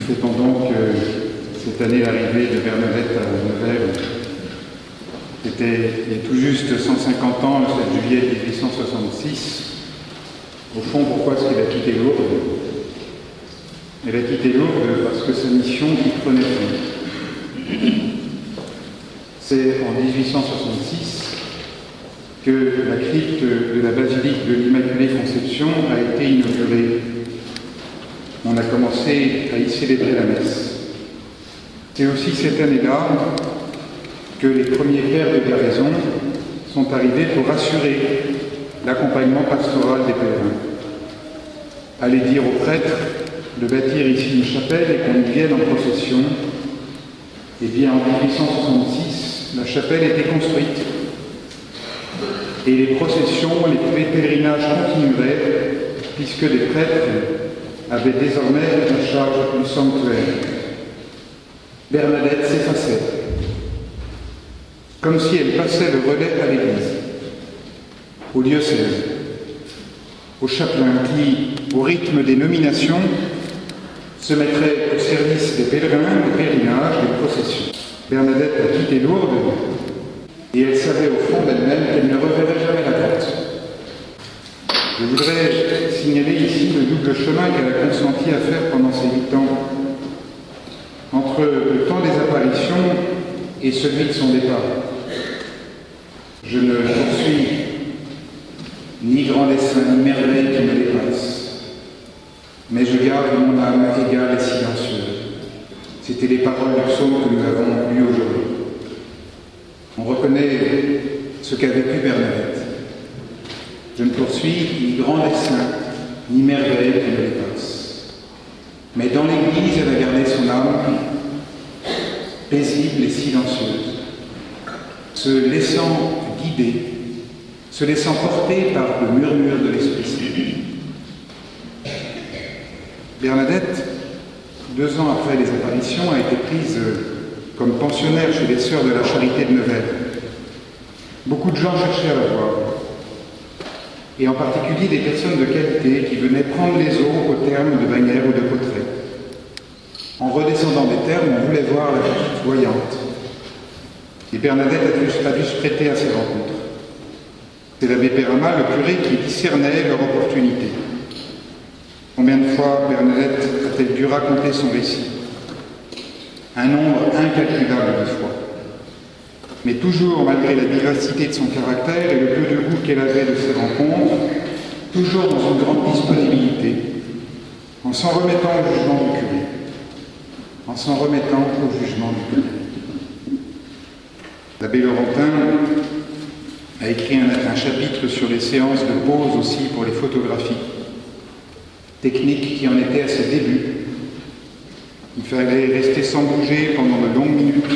Fêtons donc cette année l'arrivée de Bernadette à Nevers. C'était il y a tout juste 150 ans, le 7 juillet 1866. Au fond, pourquoi est-ce qu'elle a quitté Lourdes? Elle a quitté Lourdes parce que sa mission y prenait fin. C'est en 1866 que la crypte de la basilique de l'Immaculée Conception a été inaugurée. On a commencé à y célébrer la messe. C'est aussi cette année-là que les premiers pères de Garaison sont arrivés pour assurer l'accompagnement pastoral des pèlerins. Aller dire aux prêtres de bâtir ici une chapelle et qu'on y vienne en procession. Eh bien, en 1866, la chapelle était construite. Et les processions, les pèlerinages continueraient, puisque les prêtres avaient désormais la charge du sanctuaire. Bernadette s'effaçait, comme si elle passait le relais à l'Église, au diocèse, au chapelain qui, au rythme des nominations, se mettrait au service des pèlerins, des pèlerinages, des processions. Bernadette a quitté Lourdes et elle savait au fond d'elle-même qu'elle ne reverrait jamais la grotte. Je voudrais signaler ici le double chemin qu'elle a consenti à faire pendant ces 8 ans, entre le temps des apparitions et celui de son départ. Je ne poursuis ni grand dessein, ni merveille qui me dépasse, mais je garde mon âme égale et silencieuse. C'était les paroles du psaume que nous avons lues aujourd'hui. On reconnaît ce qu'a vécu Bernadette. Je ne poursuis ni grand dessein, ni merveille qui me dépasse. Mais dans l'Église, elle a gardé son âme paisible et silencieuse, se laissant guider, se laissant porter par le murmure de l'Esprit Saint. Bernadette, 2 ans après les apparitions, a été prise comme pensionnaire chez les Sœurs de la Charité de Nevers. Beaucoup de gens cherchaient à la voir, et en particulier des personnes de qualité qui venaient prendre les eaux au terme de Bagnères ou de Cauterets. En redescendant des termes, on voulait voir la petite voyante. Et Bernadette a dû se prêter à ces rencontres. C'est l'abbé Perama, le curé, qui discernait leur opportunité. Combien de fois Bernadette a-t-elle dû raconter son récit? Un nombre incalculable de fois. Mais toujours, malgré la vivacité de son caractère et le peu de goût qu'elle avait de ses rencontres, toujours dans une grande disponibilité, en s'en remettant au jugement du curé. En s'en remettant au jugement du curé. L'abbé Laurentin a écrit un chapitre sur les séances de pause aussi pour les photographies. Technique qui en était à ses débuts. Il fallait rester sans bouger pendant de longues minutes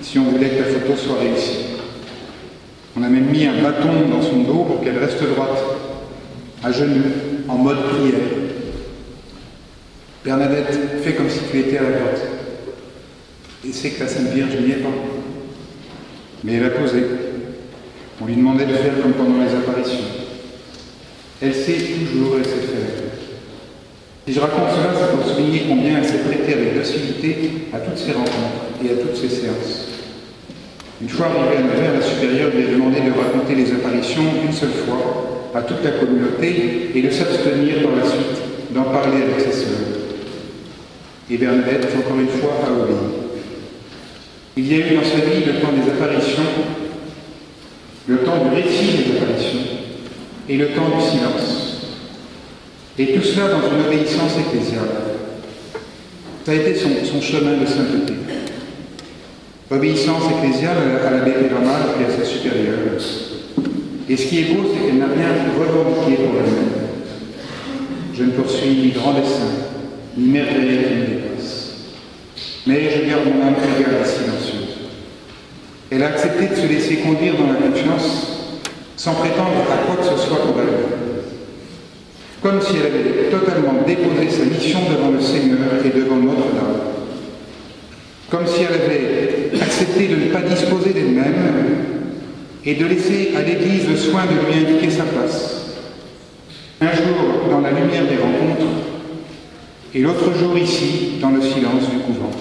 si on voulait que la photo soit réussie. On a même mis un bâton dans son dos pour qu'elle reste droite, à genoux, en mode prière. Bernadette, fais comme si tu étais à la grotte. Et c'est que la Sainte Vierge n'y est pas. Mais elle a posé. On lui demandait de faire comme pendant les apparitions. Elle sait toujours, elle sait faire. Si je raconte cela, c'est pour souligner combien elle s'est prêtée avec docilité à toutes ces rencontres et à toutes ces séances. Une fois arrivée à Nevers, la supérieure lui a demandé de raconter les apparitions une seule fois à toute la communauté et de s'abstenir par la suite d'en parler avec ses sœurs. Et Bernadette, encore une fois, a obéi. Il y a eu dans sa vie le temps des apparitions, le temps du récit des apparitions et le temps du silence. Et tout cela dans une obéissance ecclésiale. Ça a été son chemin de sainteté. Obéissance ecclésiale à l'abbé Perama et à sa supérieure. Et ce qui est beau, c'est qu'elle n'a rien revendiqué pour elle-même. Je ne poursuis ni grand dessein, ni merveille qui me dépasse. Mais je garde mon âme égale et silencieuse. Elle a accepté de se laisser conduire dans la confiance, sans prétendre à quoi que ce soit pour elle. Comme si elle avait totalement déposé sa mission devant le Seigneur et devant Notre-Dame. Comme si elle avait accepté de ne pas disposer d'elle-même et de laisser à l'Église le soin de lui indiquer sa place. Un jour, dans la lumière des rencontres, et l'autre jour ici, dans le silence du couvent.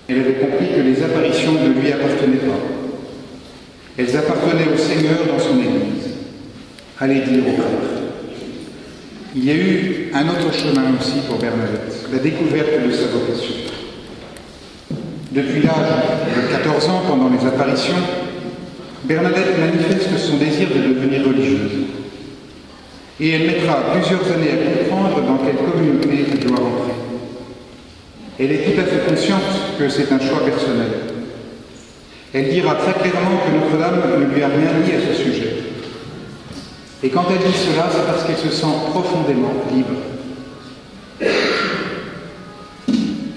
Elle avait compris que les apparitions ne lui appartenaient pas. Elles appartenaient au Seigneur dans son Église. Allez dire au prêtre. Il y a eu un autre chemin aussi pour Bernadette, la découverte de sa vocation. Depuis l'âge de 14 ans, pendant les apparitions, Bernadette manifeste son désir de devenir religieuse. Et elle mettra plusieurs années à comprendre dans quelle communauté elle doit rentrer. Elle est tout à fait consciente que c'est un choix personnel. Elle dira très clairement que Notre-Dame ne lui a rien dit à ce sujet. Et quand elle dit cela, c'est parce qu'elle se sent profondément libre.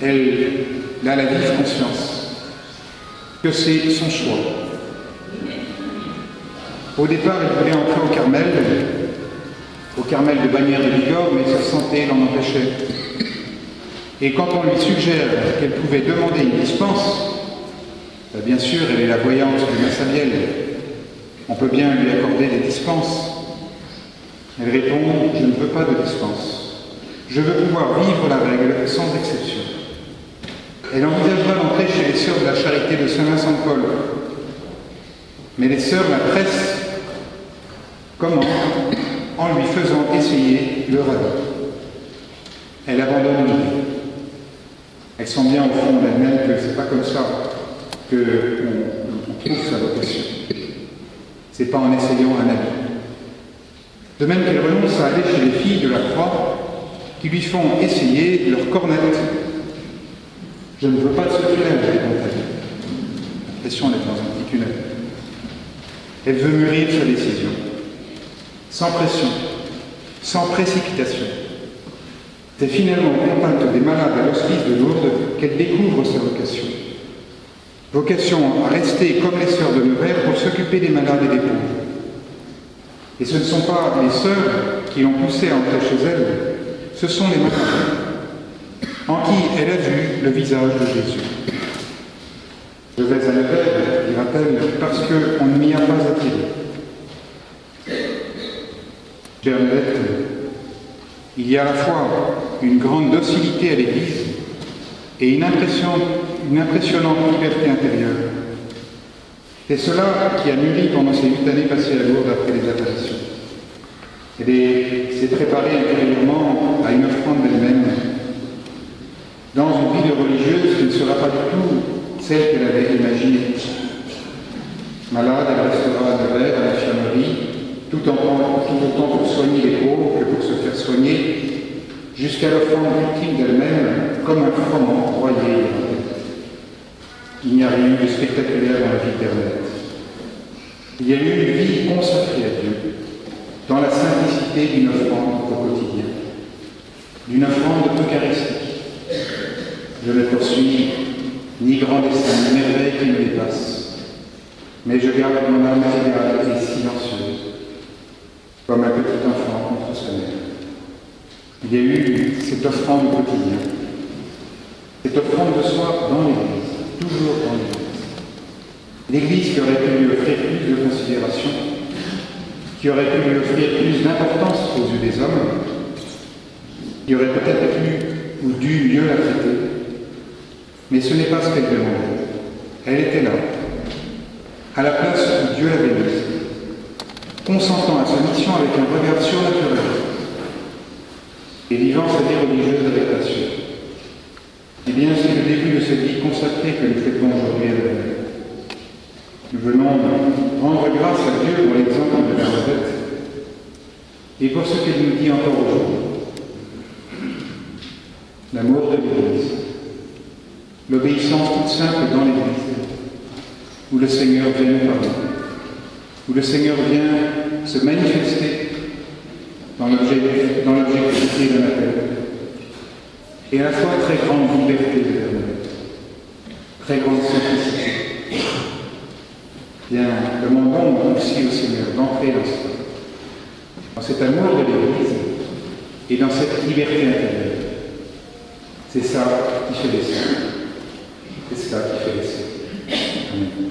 Elle a la vive conscience que c'est son choix. Au départ, elle voulait entrer au Carmel de Bagnères de Bigorre, mais sa santé l'en empêchait. Et quand on lui suggère qu'elle pouvait demander une dispense, bien sûr, elle est la voyante du Massabielle, on peut bien lui accorder des dispenses. Elle répond « Je ne veux pas de dispense. Je veux pouvoir vivre la règle sans exception. » Elle envisagera d'entrer chez les sœurs de la Charité de Saint-Vincent-de-Paul. Mais les sœurs la pressent. Comment? En lui faisant essayer le rabbin. Elle abandonne l'idée. Elle sent bien au fond d'elle-même que c'est pas comme ça qu'on trouve sa vocation. C'est pas en essayant un habit. De même qu'elle renonce à aller chez les filles de la Croix qui lui font essayer leur cornette. Je ne veux pas de ce tunnel, répond-elle. L'impression d'être dans un petit tunnel. Elle veut mûrir sa décision. Sans pression, sans précipitation. C'est finalement en contact des malades à l'hospice de Lourdes qu'elle découvre sa vocation. Vocation à rester comme les sœurs de Nevers pour s'occuper des malades et des pauvres. Et ce ne sont pas les sœurs qui l'ont poussée à entrer chez elle, ce sont les malades, en qui elle a vu le visage de Jésus. Je vais à Nevers, dira-t-elle, parce qu'on ne m'y a pas attiré. Bernadette, il y a à la fois une grande docilité à l'Église et une impressionnante liberté intérieure. C'est cela qui a mûri pendant ces 8 années passées à Lourdes après les apparitions. Elle s'est préparée intérieurement à une offrande d'elle-même dans une vie de religieuse qui ne sera pas du tout celle qu'elle avait imaginée. Malade, elle restera à Nevers, à l'infirmerie, tout autant pour soigner les pauvres que pour se faire soigner, jusqu'à l'offrande ultime d'elle-même comme un froment broyé. Il n'y a rien eu de spectaculaire dans la vie de Bernadette. Il y a eu une vie consacrée à Dieu, dans la simplicité d'une offrande au quotidien, d'une offrande eucharistique. Je ne poursuis ni grand dessein, ni merveille qui me dépasse, mais je garde mon âme égale et silencieuse, comme un petit enfant contre sa mère. Il y a eu cette offrande au quotidien, cette offrande de soi dans l'Église, toujours dans l'Église. L'Église qui aurait pu lui offrir plus de considération, qui aurait pu lui offrir plus d'importance aux yeux des hommes, qui aurait peut-être pu ou dû mieux la traiter, mais ce n'est pas ce qu'elle demandait. Elle était là, à la place où Dieu l'avait mise, consentant à sa mission avec un regard surnaturel et vivant sa vie religieuse avec passion. Eh bien, c'est le début de cette vie consacrée que nous traitons aujourd'hui à Bernadette. Nous venons rendre grâce à Dieu pour l'exemple de Bernadette et pour ce qu'elle nous dit encore aujourd'hui. L'amour de l'Église, l'obéissance toute simple dans l'Église, où le Seigneur vient nous parler, où le Seigneur vient se manifester dans l'objectivité d'un appel, et à la fois très grande liberté de Bernadette, très grande simplicité. Bien, demandons aussi au Seigneur d'entrer dans cet amour de l'Église et dans cette liberté intérieure. C'est ça qui fait les saints. C'est ça qui fait les saints. Amen.